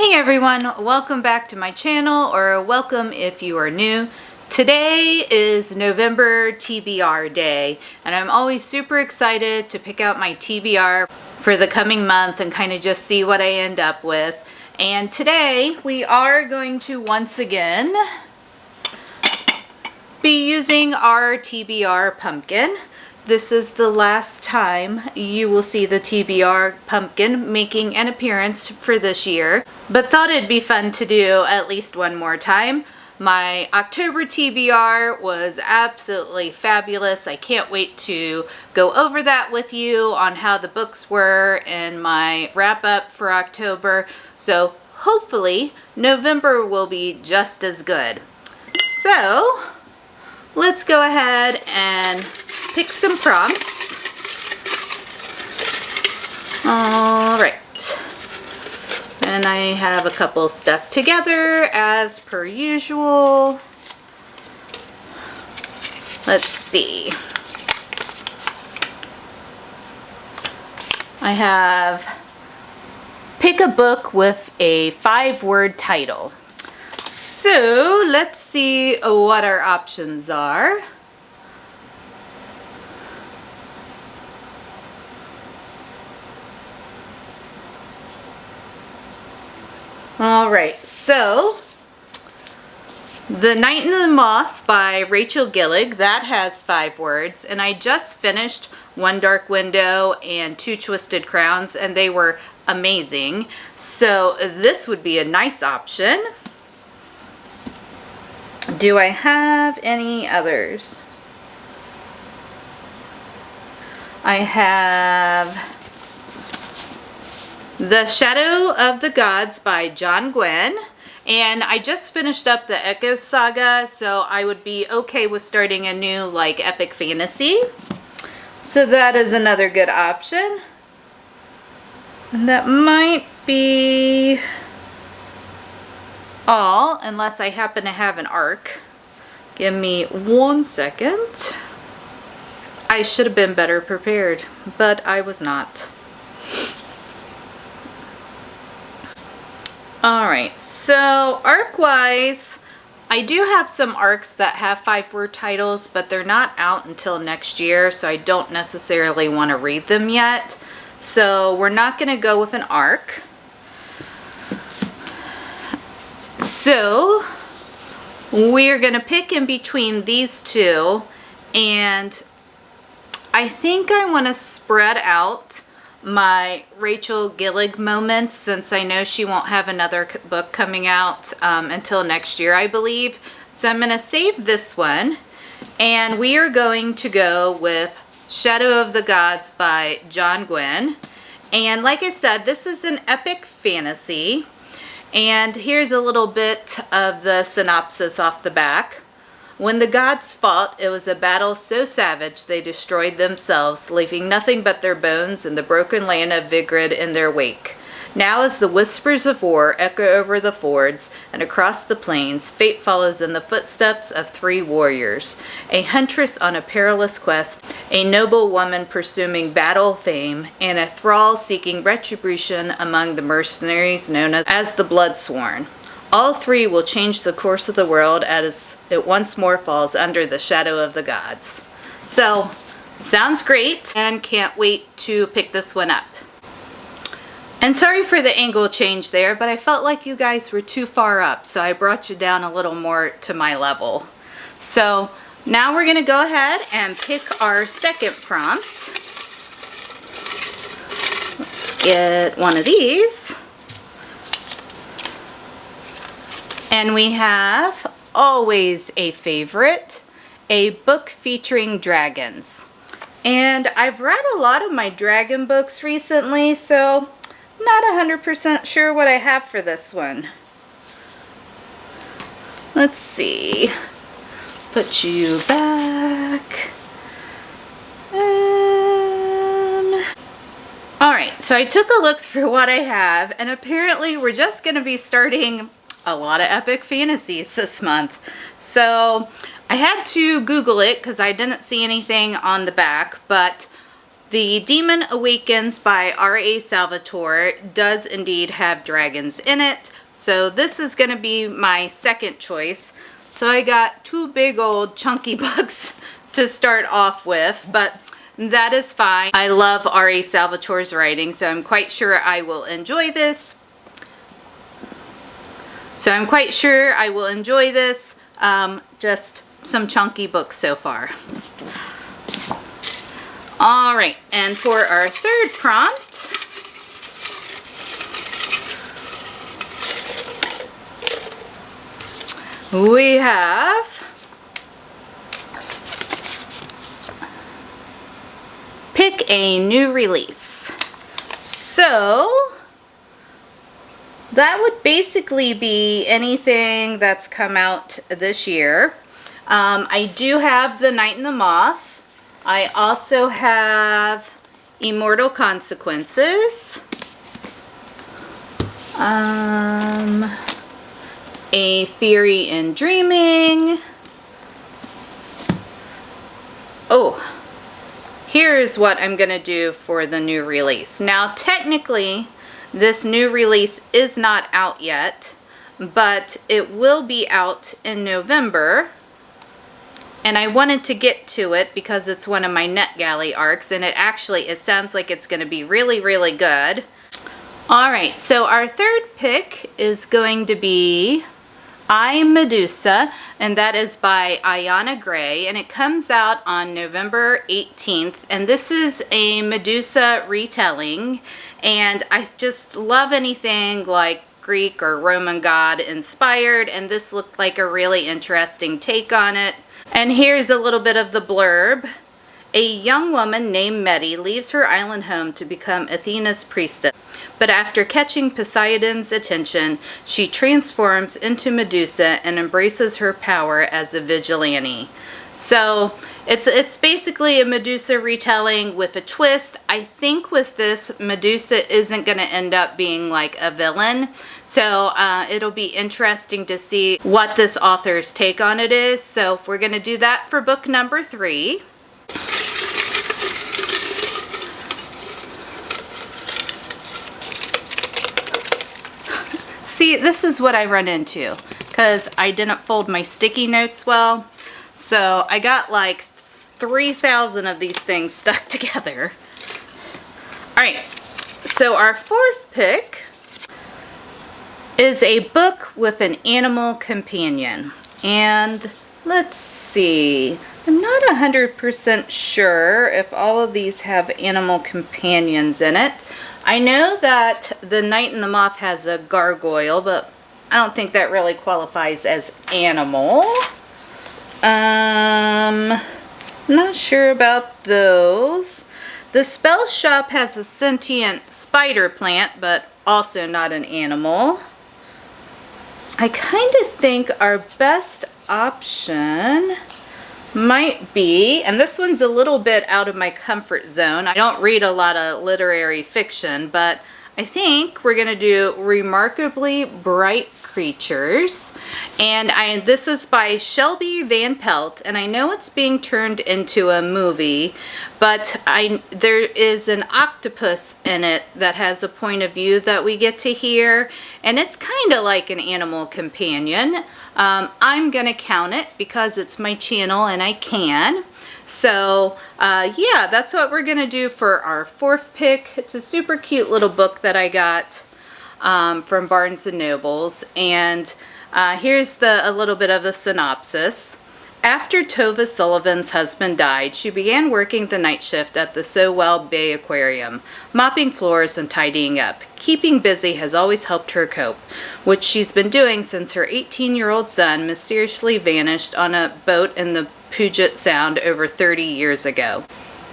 Hey everyone, welcome back to my channel, or welcome if you are new. Today is November TBR day, and I'm always super excited to pick out my TBR for the coming month and kind of just see what I end up with. And today we are going to once again be using our TBR Pumpkin. This is the last time you will see the TBR Pumpkin making an appearance for this year, but thought it'd be fun to do at least one more time. My October TBR was absolutely fabulous. I can't wait to go over that with you on how the books were and my wrap up for October. So hopefully November will be just as good. So let's go ahead and pick some prompts. All right. And I have a couple stuffed together as per usual. Let's see. I have pick a book with a 5-word title. So let's see what our options are. All right, so The Night and the Moth by Rachel Gillig, that has 5 words, and I just finished One Dark Window and Two Twisted Crowns, and they were amazing. So this would be a nice option. Do I have any others? I have The Shadow of the Gods by John Gwynne, and I just finished up the Echo Saga, so I would be okay with starting a new like epic fantasy. So that is another good option. And that might be all, unless I happen to have an arc. Give me 1 second. I should have been better prepared, but I was not. Alright, so arc-wise, I do have some arcs that have 5-word titles, but they're not out until next year, so I don't necessarily want to read them yet. So we're not going to go with an arc. So we're going to pick in between these two, and I think I want to spread out my Rachel Gillig moments, since I know she won't have another book coming out until next year, I believe. So I'm going to save this one, and we are going to go with Shadow of the Gods by John Gwynne. And like I said, this is an epic fantasy, and here's a little bit of the synopsis off the back. When the gods fought, it was a battle so savage they destroyed themselves, leaving nothing but their bones and the broken land of Vigrid in their wake. Now as the whispers of war echo over the fords and across the plains, fate follows in the footsteps of 3 warriors, a huntress on a perilous quest, a noble woman pursuing battle fame, and a thrall seeking retribution among the mercenaries known as the Bloodsworn. All 3 will change the course of the world as it once more falls under the shadow of the gods. So, sounds great, and can't wait to pick this one up. And sorry for the angle change there, but I felt like you guys were too far up, so I brought you down a little more to my level. So, now we're going to go ahead and pick our second prompt. Let's get one of these. And we have always a favorite, a book featuring dragons. And I've read a lot of my dragon books recently, so not 100% sure what I have for this one. Let's see. Put you back. Alright, so I took a look through what I have, and apparently we're just going to be starting a lot of epic fantasies this month. So I had to Google it because I didn't see anything on the back, but The Demon Awakens by R.A. Salvatore does indeed have dragons in it, so this is going to be my second choice. So I got two big old chunky books to start off with, but that is fine. I love R.A. Salvatore's writing, so I'm quite sure I will enjoy this. Just some chunky books so far. All right, and for our third prompt, we have pick a new release. So that would basically be anything that's come out this year. I do have The Night and the Moth. I also have Immortal Consequences. A Theory in Dreaming. Oh, here's what I'm going to do for the new release. Now, technically, this new release is not out yet, but it will be out in November. And I wanted to get to it because it's one of my NetGalley arcs, and it sounds like it's going to be really, really good. All right, so our third pick is going to be I, Medusa, and that is by Ayana Gray, and it comes out on November 18th, and this is a Medusa retelling, and I just love anything like Greek or Roman god inspired, and this looked like a really interesting take on it. And here's a little bit of the blurb. A young woman named Medi leaves her island home to become Athena's priestess. But after catching Poseidon's attention, she transforms into Medusa and embraces her power as a vigilante. So it's basically a Medusa retelling with a twist. I think with this, Medusa isn't going to end up being like a villain. So it'll be interesting to see what this author's take on it is. So we're going to do that for book number 3. See, this is what I run into because I didn't fold my sticky notes well. So I got like 3,000 of these things stuck together. All right, so our fourth pick is a book with an animal companion. And let's see, I'm not 100% sure if all of these have animal companions in it. I know that The Night and the Moth has a gargoyle, but I don't think that really qualifies as animal. Not sure about those. The Spell Shop has a sentient spider plant, but also not an animal. I kind of think our best option might be, and this one's a little bit out of my comfort zone. I don't read a lot of literary fiction, but I think we're going to do Remarkably Bright Creatures. And this is by Shelby Van Pelt, and I know it's being turned into a movie, but there is an octopus in it that has a point of view that we get to hear, and it's kind of like an animal companion. I'm going to count it because it's my channel and I can. So yeah, that's what we're going to do for our fourth pick. It's a super cute little book that I got from Barnes & Nobles. And here's a little bit of the synopsis. After Tova Sullivan's husband died, she began working the night shift at the Sowell Bay Aquarium, mopping floors and tidying up. Keeping busy has always helped her cope, which she's been doing since her 18-year-old son mysteriously vanished on a boat in the Puget Sound over 30 years ago.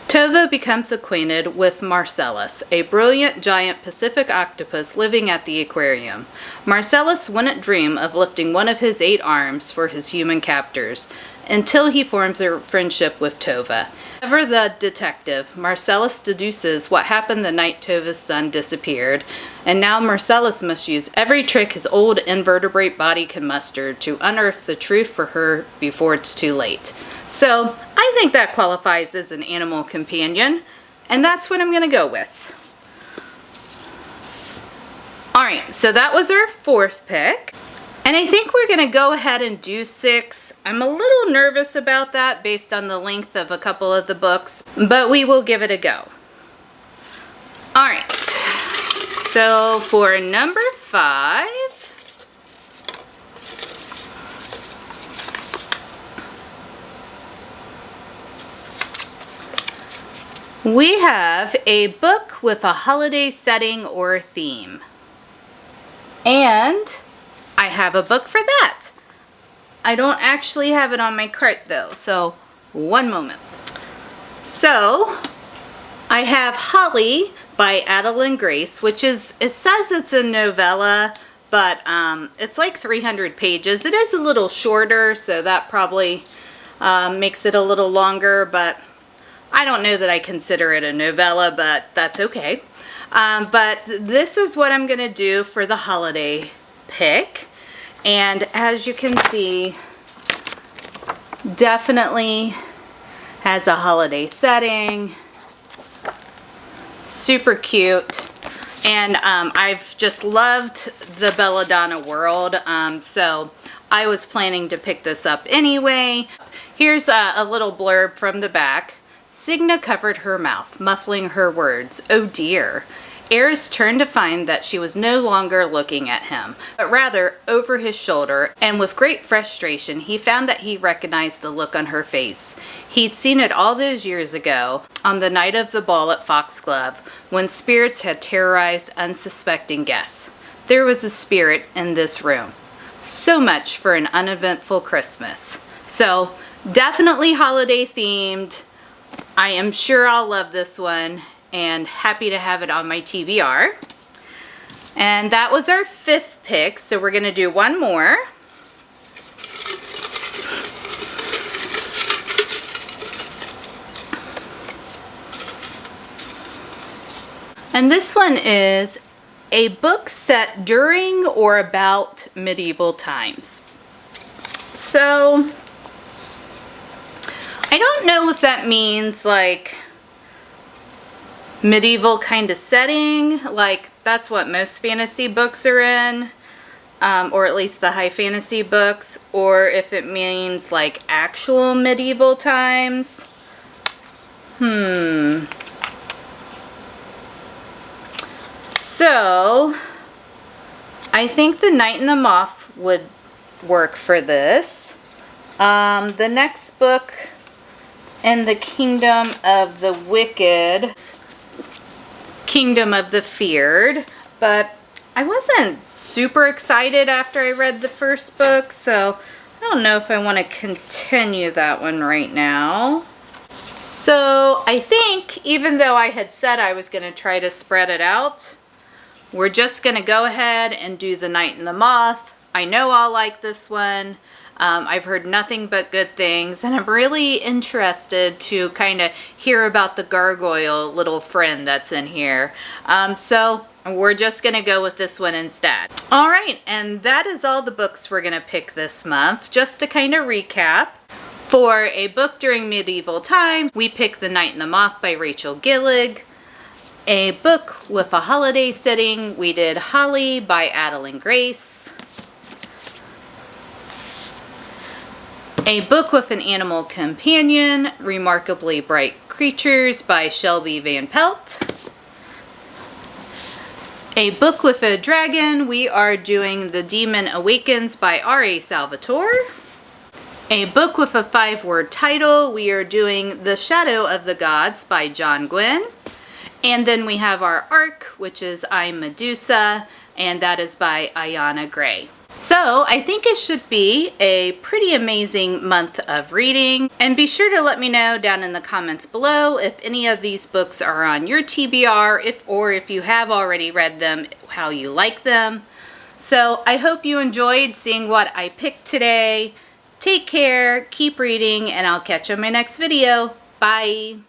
Tova becomes acquainted with Marcellus, a brilliant giant Pacific octopus living at the aquarium. Marcellus wouldn't dream of lifting one of his 8 arms for his human captors, until he forms a friendship with Tova. Ever the detective, Marcellus deduces what happened the night Tova's son disappeared, and now Marcellus must use every trick his old invertebrate body can muster to unearth the truth for her before it's too late. So, I think that qualifies as an animal companion. And that's what I'm gonna go with. All right, so that was our 4th pick. And I think we're gonna go ahead and do 6. I'm a little nervous about that based on the length of a couple of the books, but we will give it a go. All right, so for number 5, we have a book with a holiday setting or theme. And I have a book for that. I don't actually have it on my cart though, so one moment. So I have Holly by Adeline Grace, which is, it says it's a novella, but it's like 300 pages. It is a little shorter, so that probably makes it a little longer, but I don't know that I consider it a novella, but that's okay. But this is what I'm gonna do for the holiday pick. And as you can see, definitely has a holiday setting. Super cute. And I've just loved the Belladonna world. So I was planning to pick this up anyway. Here's a little blurb from the back. Signa covered her mouth, muffling her words. Oh dear. Eris turned to find that she was no longer looking at him, but rather over his shoulder, and with great frustration, he found that he recognized the look on her face. He'd seen it all those years ago, on the night of the ball at Foxglove, when spirits had terrorized unsuspecting guests. There was a spirit in this room. So much for an uneventful Christmas. So, definitely holiday themed. I am sure I'll love this one, and happy to have it on my TBR. And that was our 5th pick, so we're gonna do one more. And this one is a book set during or about medieval times. So, I don't know if that means like medieval kind of setting, like that's what most fantasy books are in, or at least the high fantasy books, or if it means like actual medieval times. So I think The Night and the Moth would work for this. The next book in the Kingdom of the Wicked, Kingdom of the Feared, but I wasn't super excited after I read the first book, so I don't know if I want to continue that one right now. So I think, even though I had said I was going to try to spread it out, we're just going to go ahead and do The Night and the Moth. I know I'll like this one. I've heard nothing but good things, and I'm really interested to kind of hear about the gargoyle little friend that's in here. So we're just going to go with this one instead. All right, and that is all the books we're going to pick this month. Just to kind of recap, for a book during medieval times, we picked The Night and the Moth by Rachel Gillig. A book with a holiday setting, we did Holly by Adeline Grace. A book with an animal companion, Remarkably Bright Creatures by Shelby Van Pelt. A book with a dragon, we are doing The Demon Awakens by R.A. Salvatore. A book with a 5-word title, we are doing The Shadow of the Gods by John Gwynne. And then we have our ARC, which is I'm Medusa, and that is by Ayana Gray. So I think it should be a pretty amazing month of reading. And be sure to let me know down in the comments below if any of these books are on your TBR, or if you have already read them, how you like them. So I hope you enjoyed seeing what I picked today. Take care, keep reading, and I'll catch you in my next video. Bye!